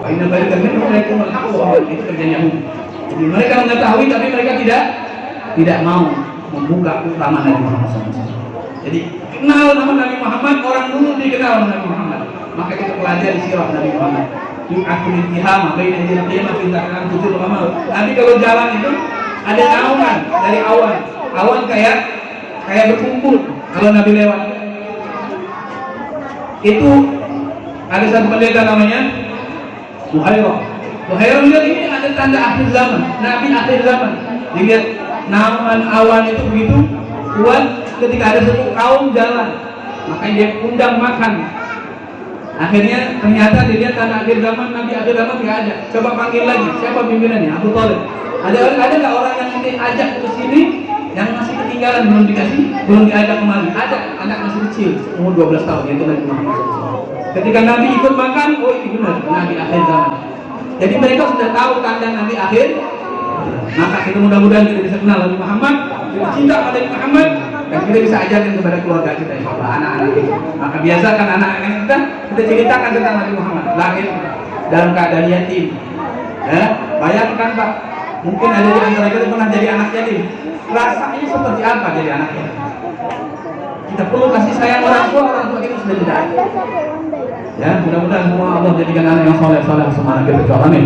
wah ini balik ke mereka mengaku itu kerjanya Yahudi. Jadi mereka mengetahui tapi mereka tidak mau membuka utama Nabi Muhammad SAW. Jadi kenal nama Nabi Muhammad, orang dulu dikenal nama Nabi Muhammad. Maka kita pelajari sirah Nabi Muhammad. Yu'atul intihama baina yadayil qiyamah fi dzakaran tutul amal. Nanti kalau jalan itu ada naungan dari awan. Awan kayak berkumpul kalau Nabi lewat. Itu ada satu pendeta namanya Buhairah. Buhairah lihat ini ada tanda akhir zaman, Nabi akhir zaman. Dilihat naungan awan itu begitu kuat ketika ada satu kaum jalan, makanya dia undang makan. Akhirnya ternyata dilihat tanda akhir zaman, Nabi akhir zaman nggak ada. Coba panggil lagi, siapa pimpinannya? Abu Thalib. Ada nggak orang yang diajak ke sini yang masih ketinggalan, belum diajak kemari? Ada, anak masih kecil, umur 12 tahun, yaitu Nabi Muhammad. Ketika Nabi ikut makan, oh ini benar, Nabi akhir zaman. Jadi mereka sudah tahu tanda Nabi akhir. Maka kita mudah-mudahan kita bisa kenal Nabi Muhammad, kita cinta pada Nabi Muhammad, dan kita bisa ajarkan kepada keluarga kita, insyaallah, anak-anak kita. Maka biasakan anak-anak kita ceritakan tentang Nabi Muhammad, lahir dalam keadaan yatim. Ya, bayangkan Pak, mungkin ada di antara kita pernah jadi anak yatim. Rasanya seperti apa jadi anak yatim? Kita perlu kasih sayang orang tua kita sudah tidak ada. Ya, mudah-mudahan semua Allah jadikan anak yang soleh semua kita berdoa, amin.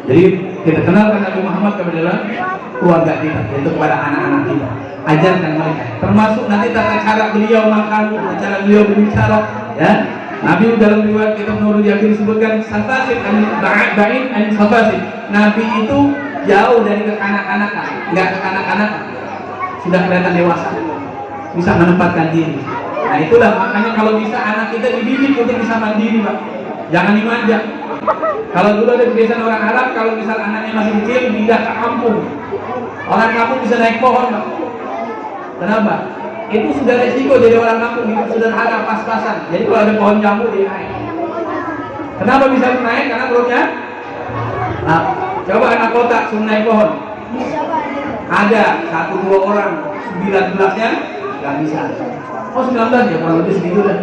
Jadi kita kenalkan Nabi Muhammad kepada keluarga kita, yaitu kepada anak-anak kita. Ajarkan mereka, termasuk nanti tata cara beliau makan, tata cara beliau berbicara. Ya, Nabi dalam riwayat kita menurut Yakin disebutkan safasid ba'in an safasid. Nabi itu jauh dari kekanak-kanakan, nggak kekanak-kanakan, sudah kelihatan dewasa, bisa menempatkan diri. Nah itulah makanya kalau bisa anak kita dididik untuk bisa mandiri, Pak. Jangan dimanja. Kalau dulu ada kebiasaan orang Arab, kalau misal anaknya masih kecil pindah ke kampung, orang kampung bisa naik pohon, Pak. Kenapa? Itu sudah resiko jadi orang kampung, itu sederhana pas-pasan. Jadi kalau ada pohon jambu dia naik. Kenapa bisa naik? Karena perutnya. Nah, coba anak kota suruh naik pohon. Ada 1-2 orang, 19-nya nggak bisa. Oh 19 ya, kurang lebih segitu dah.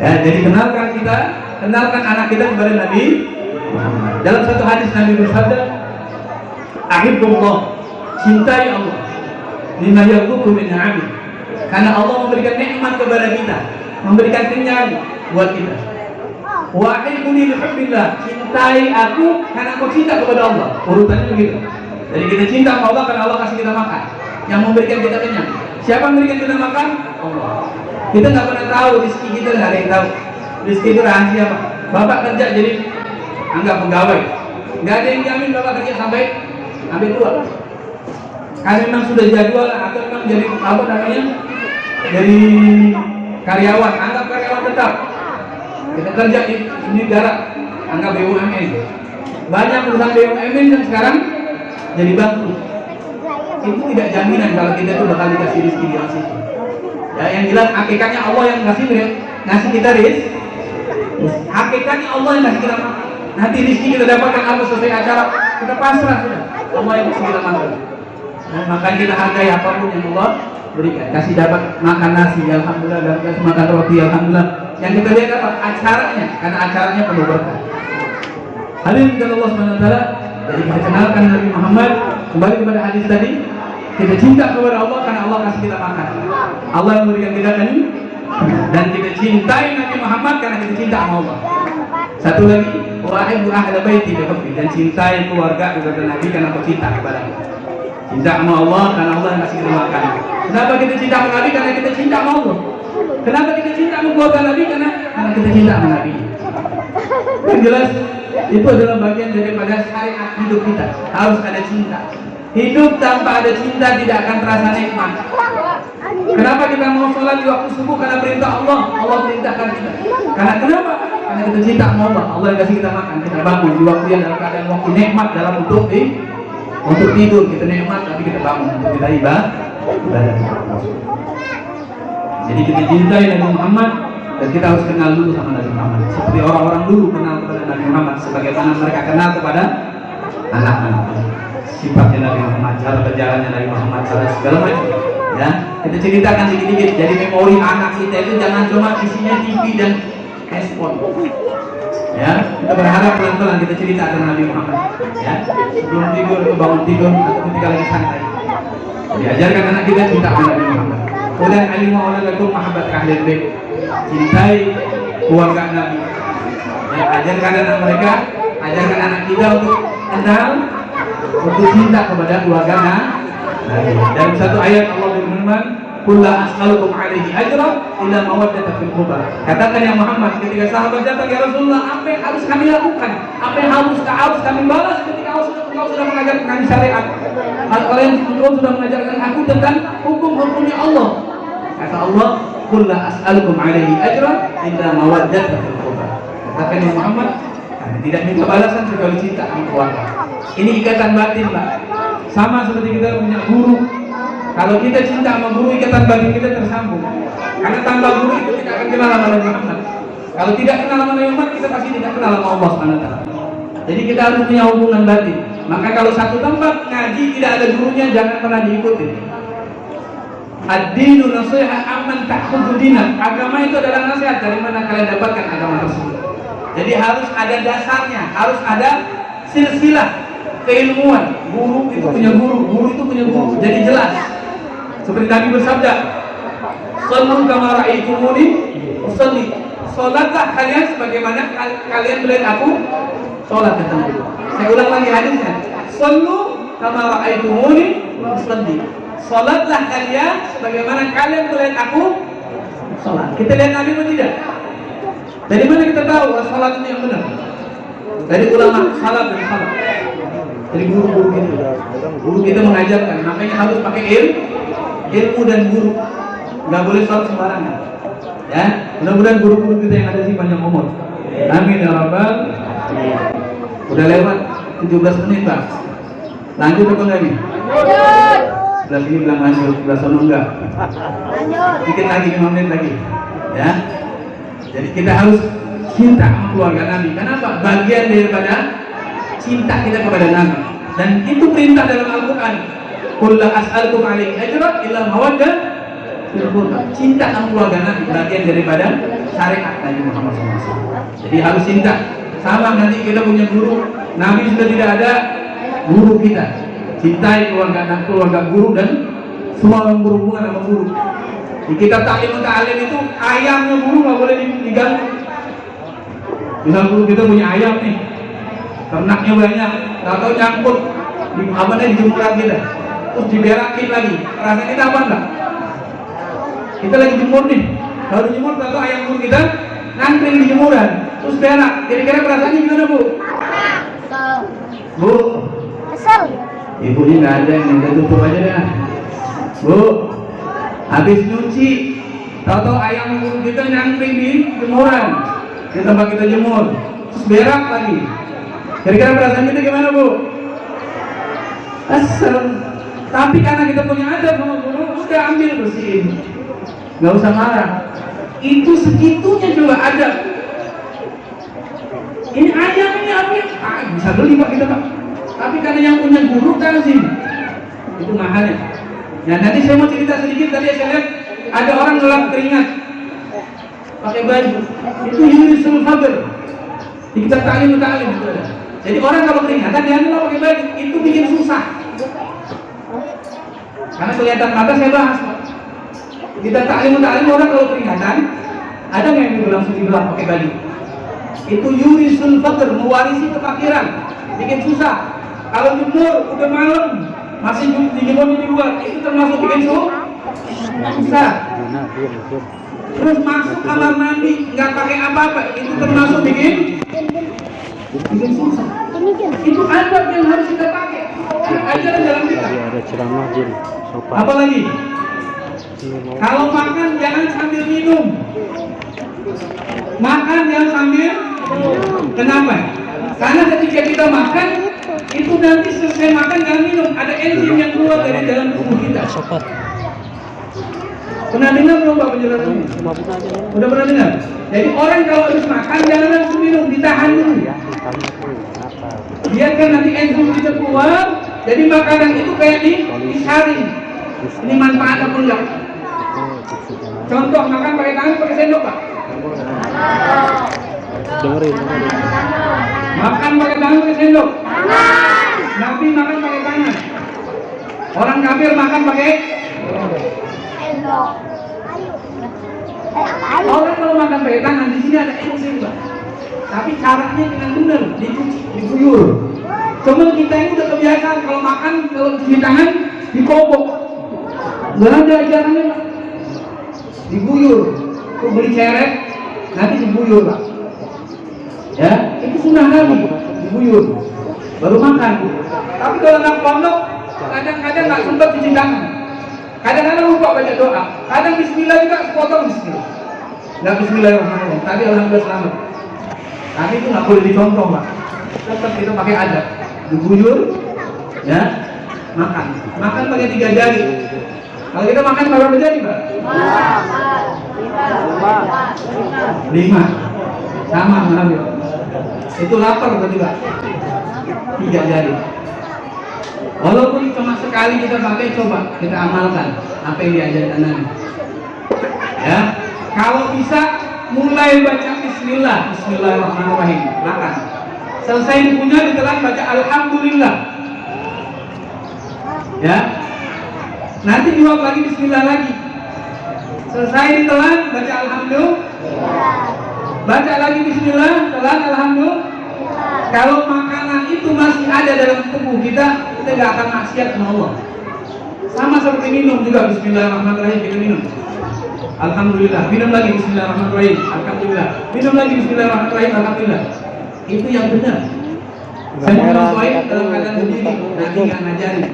Ya, jadi kenalkan anak kita kepada Nabi. Dalam satu hadis Nabi bersabda, "Ahibbullah, cintai Allah, lima yarzuqu min ni'amih." Karena Allah memberikan nikmat kepada kita, memberikan kenyang buat kita. Wa ahibbuni lihubbillah, cintai aku karena aku cinta kepada Allah. Urutannya begitu. Jadi kita cinta sama Allah karena Allah kasih kita makan, yang memberikan kita kenyang. Siapa yang memberikan kita makan? Allah. Kita nggak pernah tahu rezeki kita, nggak ada yang tahu. Rezeki itu rahasia, Pak. Bapak kerja jadi anggap pegawai, nggak ada yang jamin bapak kerja sampai tua. Karena memang sudah jadwal atau memang jadi apa namanya, dari karyawan, anggap karyawan tetap. Kita kerja di negara, anggap BUMN. Banyak perusahaan BUMN yang sekarang jadi bangkrut. Itu tidak jaminan kalau kita itu bakal dikasih rezeki di situ. Ya, yang jelas hakikatnya Allah yang ngasih kita rezeki. Hakikatnya Allah yang ngasih kita makan. Nanti rezeki kita dapatkan apa sesuai acara, kita pasrah sudah. Allah yang ngasih kita makan. Nah, makanya kita hargai apapun yang Allah berikan. Kasih dapat makan nasi, alhamdulillah, dan kasih makan roti, alhamdulillah. Yang kita lihat apa? Acaranya, karena acaranya penuh berkah. Hadirin dari Allah SWT. Jadi kita kenalkan Nabi Muhammad. Kembali kepada hadis tadi, kita cinta kepada Allah karena Allah kasih kita makan. Allah yang memberikan kita ini, dan kita cintai Nabi Muhammad karena kita cinta sama Allah. Satu lagi, wahai ahli baiti bihubbi, dan cintai keluarga kepada Nabi karena aku cinta kepada Allah. Cinta sama Allah karena Allah yang kasih kita makan. Kenapa kita cinta sama Nabi? Karena kita cinta sama Allah. Kenapa kita cinta sama keluarga Nabi? Karena kita cinta sama Nabi. Yang jelas itu adalah bagian daripada syariat hidup kita. Harus ada cinta. Hidup tanpa ada cinta tidak akan terasa nikmat. Kenapa kita mau sholat di waktu subuh? Karena perintah Allah. Allah perintahkan kita. Karena kenapa? Karena kita cinta sama Allah. Allah yang kasih kita makan. Kita bangun di waktu yang dalam keadaan waktu nikmat dalam untuk tidur. Kita nikmat tapi kita bangun untuk kita ibadah. Jadi kita cintai Nabi Muhammad dan kita harus kenal dulu sama Nabi Muhammad. Seperti orang-orang dulu kenal kepada Nabi Muhammad, sebagaimana mereka kenal kepada anak-anak. Sifatnya Nabi Muhammad, cara berjalannya Nabi Muhammad, cara segala macam. Ya, kita ceritakan sedikit-sedikit. Jadi memori anak kita itu jangan cuma isinya TV dan handphone. Ya, kita berharap pelan-pelan kita cerita tentang Nabi Muhammad. Ya, sebelum tidur atau bangun tidur atau ketika lagi santai. Diajarkan anak kita cinta kepada Nabi Muhammad. Kemudian alimu lakum mahabbat ahlil bait. Cintai keluarga Nabi. Ya, ajarkan anak mereka, ajarkan anak kita untuk kenal, untuk cinta kepada keluarga Nabi. Dalam satu ayat Allah berfirman, "Qul la as'alukum 'alaihi ajran illa mawaddata fil qurba." Katakan ya Muhammad, ketika sahabat datang, ya Rasulullah, apa yang harus kami lakukan? Apa yang harus kami balas ketika engkau sudah mengajarkan kami syariat? Engkau sudah mengajarkan aku tentang hukum-hukumnya Allah. Kata Allah, "Qul la as'alukum 'alaihi ajran illa mawaddata fil qurba." Katakan ya Muhammad, kami tidak minta balasan kecuali cinta sama keluarga. Ini ikatan batin, Pak. Sama seperti kita punya guru. Kalau kita cinta sama guru, ikatan batin kita tersambung. Karena tanpa guru itu tidak akan kenal sama Nabi Muhammad. Kalau tidak kenal sama Nabi Muhammad, kita pasti tidak kenal sama Allah SWT. Jadi kita harus punya hubungan batin. Maka kalau satu tempat ngaji tidak ada gurunya, jangan pernah diikuti. Ad-dinu nasihat amman ta'khudhu dinak. Agama itu adalah nasihat dari mana kalian dapatkan agama tersebut. Jadi harus ada dasarnya, harus ada silsilah keilmuan. Guru itu punya guru, guru itu punya guru. Jadi jelas. Seperti Nabi bersabda, Sallu kama ra'aitumuni usolli. Salatlah kalian sebagaimana kalian melihat aku salat, kata Nabi. Saya ulang lagi hadisnya. Sallu kama ra'aitumuni usolli. Salatlah kalian sebagaimana kalian melihat aku salat. Kita lihat Nabi atau tidak? Dari mana kita tahu salat itu yang benar? Dari ulama salaf dan salaf. Dari guru-guru kita. Guru kita mengajarkan, makanya harus pakai ilmu dan guru. Nggak boleh salat sembarangan. Ya, mudah-mudahan guru-guru kita yang ada di panjang umur. Amin ya rabbal. Udah lewat 17 menit, Pak. Lanjut atau enggak nih? Lanjut. Sebelah sini bilang lanjut, sebelah sana enggak. Lanjut. Dikit lagi 5 menit lagi. Ya. Jadi kita harus cinta sama keluarga Nabi. Kenapa? Bagian daripada cinta kita kepada Nabi. Dan itu perintah dalam Al-Quran. Qul la as'alukum alaihi ajran illa mawaddah fil qurba. Cinta sama keluarga Nabi bagian daripada syariat Nabi Muhammad SAW. Jadi harus cinta. Sama nanti kita punya guru. Nabi sudah tidak ada, guru kita. Cintai keluarga guru dan semua orang berhubungan sama guru. Di kitab Ta'lim itu ayamnya guru nggak boleh diganggu. Misal guru kita punya ayam nih, ternaknya banyak, tahu nyangkut di di jemuran kita, terus diberakin lagi. Rasanya kita apa enggak? Kita lagi jemur nih, baru jemur tahu ayam guru kita nangkring di jemuran, terus berak. Kira-kira perasaannya gimana, Bu? Bu,
Kesel.
ibunya nggak ada, yang udah tutup aja dah. Bu, habis nyuci, tahu ayam guru kita nyangkring di jemuran, di tempat kita jemur, terus berak lagi. Kira-kira perasaan kita gimana, Bu? Asal. Tapi karena kita punya adab sama guru, udah ambil bersihin, nggak usah marah. Itu segitunya juga adab. Ini ayam ini apa? Bisa beli Pak kita Pak. Tapi karena yang punya guru kan sih, itu mahalnya. Nah nanti saya mau cerita sedikit. Tadi saya lihat ada orang ngelap keringat pakai baju, itu yurisul fadl. Di kitab Ta'lim itu ada. Jadi orang kalau keringatan dia ngelap pakai baju, itu bikin susah. Karena kelihatan mata saya bahas. Di kitab Ta'lim orang kalau keringatan ada nggak yang langsung digelap pakai baju? Itu yurisul fadl, mewarisi kefakiran, bikin susah. Kalau jemur udah malam masih dijemur di luar, itu termasuk bikin susah. Terus masuk kamar mandi nggak pakai apa-apa, itu termasuk bikin susah. Itu adab yang harus kita pakai. Ajaran dalam kita.
Ada ceramah jin.
Apa lagi? Kalau makan jangan sambil minum. Makan jangan sambil. Kenapa? Karena ketika kita makan, itu nanti selesai makan jangan minum. Ada enzim yang keluar dari dalam tubuh kita. Pernah dengar belum Pak penjelasan ini? Udah pernah dengar? Jadi orang kalau habis makan jangan langsung minum, ditahan dulu. Biarkan nanti enzim kita keluar. Jadi makanan itu kayak disaring. Ini manfaat apa enggak? Contoh makan pakai tangan, pakai sendok Pak.
Dengerin.
Makan pakai tangan, pakai sendok. Nabi makan pakai tangan. Orang kafir makan pakai. Orang kalau makan pakai tangan di sini ada enzim Pak. Tapi caranya dengan benar, dicuci, diguyur. Cuman kita ini udah kebiasaan kalau makan kalau cuci tangan dikobok. Nggak ada ajarannya Pak. Diguyur, tuh beli ceret, nanti diguyur Pak. Ya, itu sunnah Nabi, diguyur, baru makan. Tapi kalau anak pondok, kadang-kadang nggak sempat cuci tangan. Kadang-kadang lupa baca doa. Kadang Bismillah juga sepotong Bismillah. Nggak Bismillahirrahmanirrahim. Tadi alhamdulillah selamat. Tapi itu nggak boleh dicontoh Pak. Tetap kita pakai adab, diguyur, ya, makan. Makan pakai 3 jari. Kalau kita makan berapa jari Pak? 5. Sama Nabi. Itu lapar berarti Pak. 3 jari. Walaupun cuma sekali kita pakai, coba kita amalkan apa yang diajarkan Nabi. Ya, kalau bisa mulai baca Bismillah, Bismillahirrahmanirrahim, makan. Selesai dikunyah ditelan baca Alhamdulillah. Ya, nanti jawab lagi Bismillah lagi. Selesai ditelan, baca alhamdulillah. Baca lagi bismillah, telan alhamdulillah. Kalau makanan itu masih ada dalam tubuh kita nggak akan maksiat sama Allah. Sama seperti minum juga, bismillahirrahmanirrahim, kita minum. Alhamdulillah, minum lagi bismillahirrahmanirrahim, alhamdulillah. Minum lagi bismillahirrahmanirrahim, alhamdulillah. Itu yang benar. Saya mau ngomongin dalam keadaan berdiri, nanti nggak ngajarin.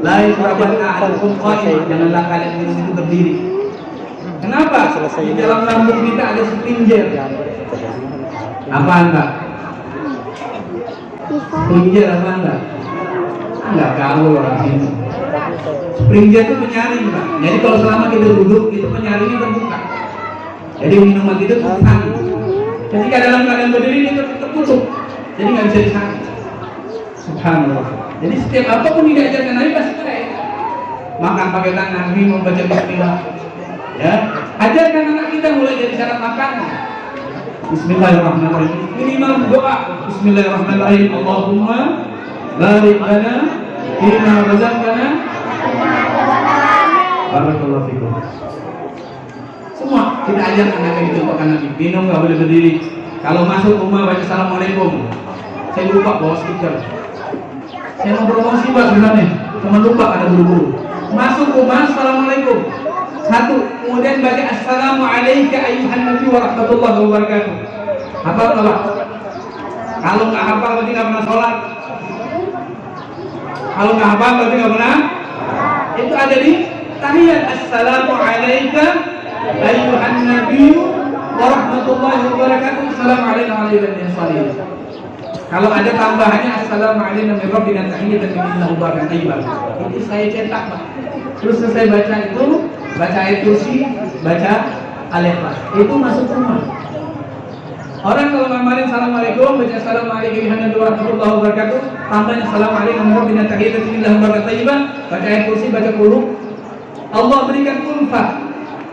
Lain rabbana ahadukum qa'im, janganlah kalian minum itu berdiri. Kenapa? Di dalam lambung kita ada sprinter. Apa enggak? Sprinter apa enggak? Enggak gaul orang sini. Sprinter itu penyaring, Pak. Jadi kalau selama kita duduk, itu penyaringnya terbuka. Jadi minuman itu tertahan. Ketika dalam keadaan berdiri itu tertutup, jadi nggak bisa disaring. Subhanallah. Jadi setiap apapun yang diajarkan Nabi pasti baik. Makan pakai tangan, minum baca bismillah. Ya, ajarkan anak kita mulai dari syarat makan. Bismillahirrahmanirrahim. Minimal doa. Bismillahirrahmanirrahim. Allahumma barik lana fima razaqtana. Barakallahu fikum. Semua kita ajarkan anak kita contohkan Nabi. Minum nggak boleh berdiri. Kalau masuk rumah baca assalamualaikum. Saya lupa bawa stiker. Saya mau promosi Pak sebenarnya, cuma lupa ada buru-buru. Masuk rumah assalamualaikum. Satu, kemudian baca assalamualaikum ayuhan nabi wa rahmatullahi wa barakatuh. Hafal Pak? Kalau nggak hafal berarti nggak pernah sholat. Kalau nggak hafal berarti nggak pernah. Itu ada di tahiyat assalamualaikum ayuhan nabi wa rahmatullahi wa barakatuh. Assalamualaikum warahmatullahi wabarakatuh. Kalau ada tambahannya assalamualaikum warahmatullahi wabarakatuh. Itu saya cetak Pak. Terus selesai baca itu, baca ayat kursi, baca al-ikhlas. Itu masuk rumah. Orang kalau ngamalin assalamualaikum, baca assalamualaikum warahmatullahi wabarakatuh, tambahnya assalamualaikum warahmatullahi wabarakatuh, baca ayat kursi, baca qul. Allah berikan ulfah.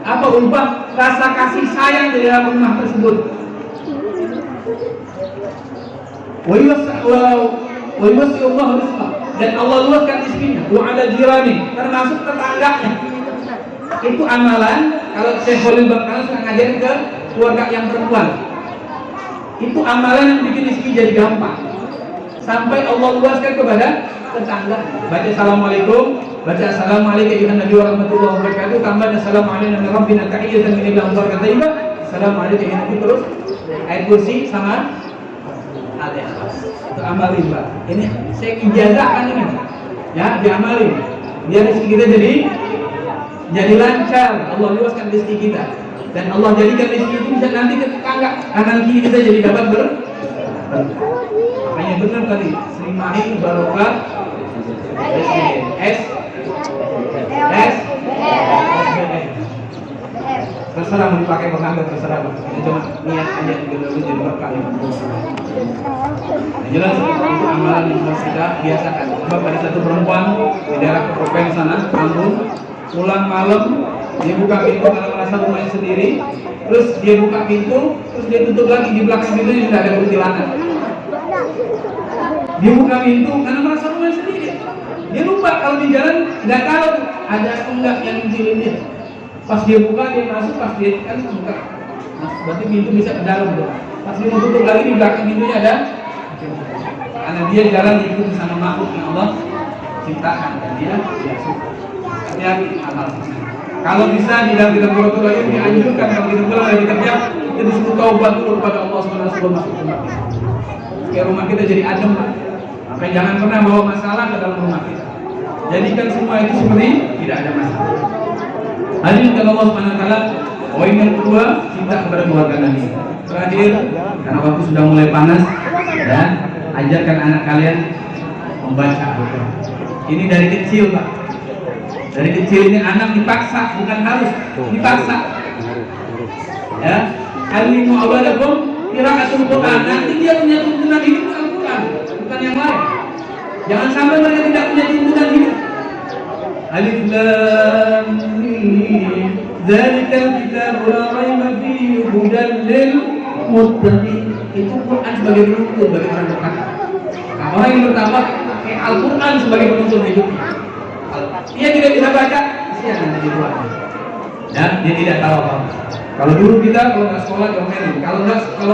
Apa ulfah? Rasa kasih sayang di dalam rumah tersebut. Wa yuwassi Allah rizqah, dan Allah luaskan rezekinya. Wa ala jirani, termasuk tetangganya. Itu amalan. Kalau saya boleh bangkang suka ngajarin ke keluarga yang perempuan. Itu amalan yang bikin rezeki jadi gampang. Sampai Allah luaskan kepada tetangga. Baca assalamualaikum, baca assalamualaikum ayuhan nabi wa rahmatullahi wabarakatuh, tambah assalamualaikum rabbina tahiyyatan min ilahi wabarakatuh. Assalamualaikum ayuhan nabi, terus ayat kursi sama al-ikhlas. Itu amalin Pak. Ini saya ijazahkan ini. Ya, diamalin. Biar rezeki kita jadi lancar. Allah luaskan rezeki kita. Dan Allah jadikan rezeki itu bisa nanti ke tetangga. Kanan kiri kita jadi dapat makanya benar tadi Sri Mahi Barokah S terserah mau dipakai pengantar, terserah Pak. Ini cuma niat aja dulu jadi berkah. Jelas itu amalan yang harus kita biasakan. Sebab ada satu perempuan di daerah Keropen sana, Ambon, pulang malam dia buka pintu karena merasa rumahnya sendiri, terus dia buka pintu, terus dia tutup lagi, di belakang pintu tidak ada kuntilanak. Dia buka pintu karena merasa rumahnya sendiri. Dia lupa kalau di jalan nggak tahu ada enggak yang ngicilin dia. Pas dia buka, dia masuk, pas dia kan buka, berarti pintu bisa ke dalam tuh. Pas dia mau tutup lagi, di belakang pintunya ada. Karena dia jalan ikut sama makhluk yang Allah ciptakan, dan dia suka. Hati-hati amal. Kalau bisa di dalam kitab Qur'an itu dianjurkan kalau kita pulang dari kerja, kita disuruh taubat dulu kepada Allah Subhanahu wa taala masuk rumah kita. Supaya rumah kita jadi adem, Pak. Maka jangan pernah bawa masalah ke dalam rumah kita. Jadikan semua itu seperti tidak ada masalah. Hadirin kepada Allah Subhanahu wa taala. Poin yang kedua, cinta kepada keluarga Nabi. Terakhir, karena waktu sudah mulai panas, dan ajarkan anak kalian membaca. Ini dari kecil, Pak. Dari kecil ini anak dipaksa, bukan harus, dipaksa. Ya, alimu awalakum qira'atul Qur'an. Nanti dia punya tuntunan hidup Al-Qur'an, bukan yang lain. Jangan sampai mereka tidak punya tuntunan hidup. Alif lam mim, dzalikal kitabu la raiba fihi hudan lil muttaqin. Itu Quran sebagai penuntun bagi orang bertakwa. Nah, orang yang bertakwa pakai Al-Qur'an sebagai penuntun hidup. Dia tidak bisa baca, kesian nanti di luar. Ya, dia tidak tahu apa. Kalau dulu kita kalau nggak sekolah diomelin, kalau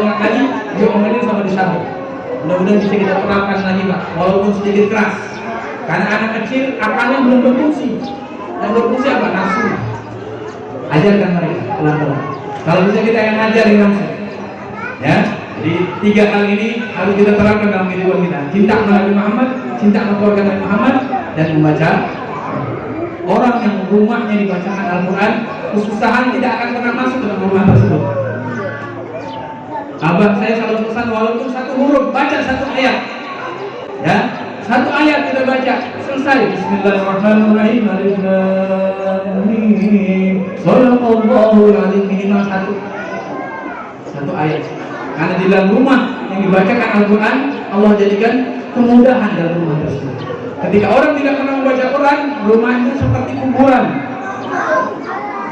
nggak ngaji diomelin sama disambut. Mudah-mudahan bisa kita terapkan lagi Pak, walaupun sedikit keras. Karena anak kecil akalnya belum berfungsi. Yang berfungsi apa? Nafsu. Ajarkan mereka pelan-pelan. Kalau bisa kita yang ngajarin langsung. Ya, jadi 3 hal ini harus kita terapkan dalam kehidupan kita. Cinta kepada Nabi Muhammad, cinta kepada keluarga Nabi Muhammad, dan membaca. Orang yang rumahnya dibacakan Al-Quran, kesusahan tidak akan pernah masuk ke dalam rumah tersebut. Abah saya selalu pesan walaupun 1 huruf, baca 1 ayat. Ya, 1 ayat kita baca, selesai. Bismillahirrahmanirrahim. Alif Lam Mim. Shadaqallahul azim. Minimal 1 ayat. Karena di dalam rumah yang dibacakan Al-Quran, Allah jadikan kemudahan dalam rumah tersebut. Ketika orang tidak pernah membaca Quran, rumahnya seperti kuburan.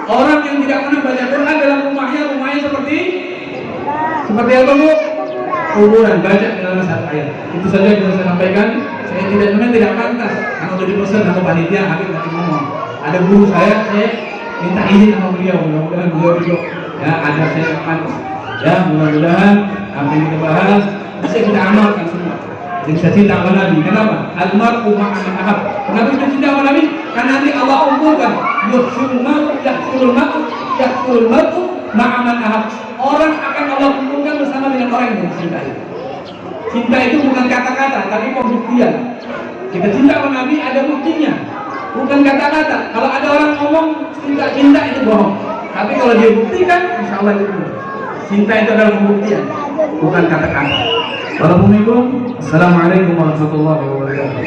Orang yang tidak pernah baca Quran dalam rumahnya seperti apa Bu? Kuburan. Baca dalam 1 ayat. Itu saja yang saya sampaikan. Saya tidak pantas. Karena sudah dipesan sama panitia, Habib nanti ngomong. Ada guru saya minta izin sama beliau. Mudah-mudahan beliau juga ya ada saya pantas. Ya mudah-mudahan apa yang kita bahas bisa kita amalkan semua. Bisa cinta sama Nabi. Kenapa? Almar'u ma'a man ahab. Kenapa kita cinta sama Nabi? Karena nanti Allah kumpulkan yahsurul mar'u ma'a man ahab. Orang akan Allah kumpulkan bersama dengan orang yang dicintai. Cinta itu bukan kata-kata, tapi pembuktian. Kita cinta sama Nabi ada buktinya, bukan kata-kata. Kalau ada orang ngomong cinta itu bohong. Tapi kalau dia buktikan, insya Allah itu benar. Cinta itu adalah pembuktian, bukan kata-kata. Assalamualaikum warahmatullahi wabarakatuh.